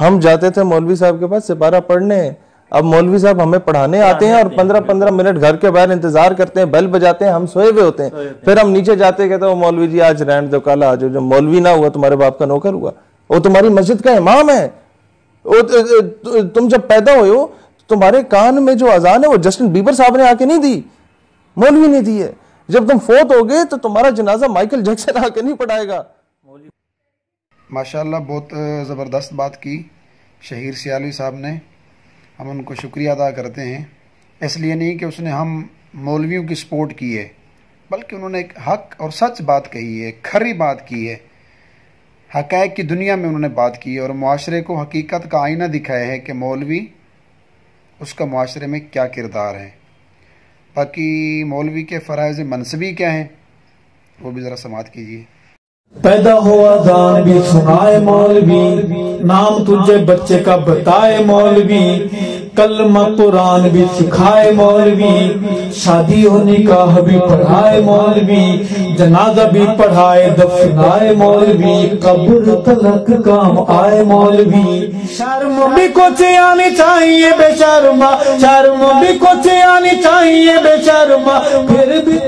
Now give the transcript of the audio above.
ہم جاتے تھے مولوی صاحب کے پاس سپارہ پڑھنے، اب مولوی صاحب ہمیں پڑھانے آتے ہیں اور 15-15 منٹ گھر کے باہر انتظار کرتے ہیں، بیل بجاتے ہیں، ہم سوئے ہوئے ہوتے ہیں، پھر ہم نیچے جاتے کہتے ہیں وہ مولوی جی آج رہن دو، کل آج جو مولوی نہ ہوا تمہارے باپ کا نوکر ہوا، وہ تمہاری مسجد کا امام ہے، تم جب پیدا ہوئے ہو تمہارے کان میں جو اذان ہے وہ جسٹن بیبر صاحب نے آ کے نہیں دی، مولوی نے دی ہے، جب تم فوت ہو گئے تو تمہارا جنازہ مائیکل جیکسن آ کے نہیں پڑھائے گا۔ ماشاءاللہ بہت زبردست بات کی شہیر سیالوی صاحب نے، ہم ان کو شکریہ ادا کرتے ہیں، اس لیے نہیں کہ اس نے ہم مولویوں کی سپورٹ کی ہے، بلکہ انہوں نے ایک حق اور سچ بات کہی ہے، کھری بات کی ہے، حقائق کی دنیا میں انہوں نے بات کی ہے اور معاشرے کو حقیقت کا آئینہ دکھایا ہے کہ مولوی اس کا معاشرے میں کیا کردار ہے۔ باقی مولوی کے فرائض منصبی کیا ہیں وہ بھی ذرا سماعت کیجیے۔ پیدا ہوا اذان بھی سنائے مولوی، نام تجھے بچے کا بتائے مولوی، کلمہ قرآن بھی سکھائے مولوی، شادی و نکاح بھی پڑھائے مولوی، جنازہ بھی پڑھائے دفنائے مولوی، قبر تلک کام آئے مولوی۔ شرم بھی کچھ آنی چاہیے بے شرما، شرم بھی کچھ آنی چاہیے بے شرما، پھر بھی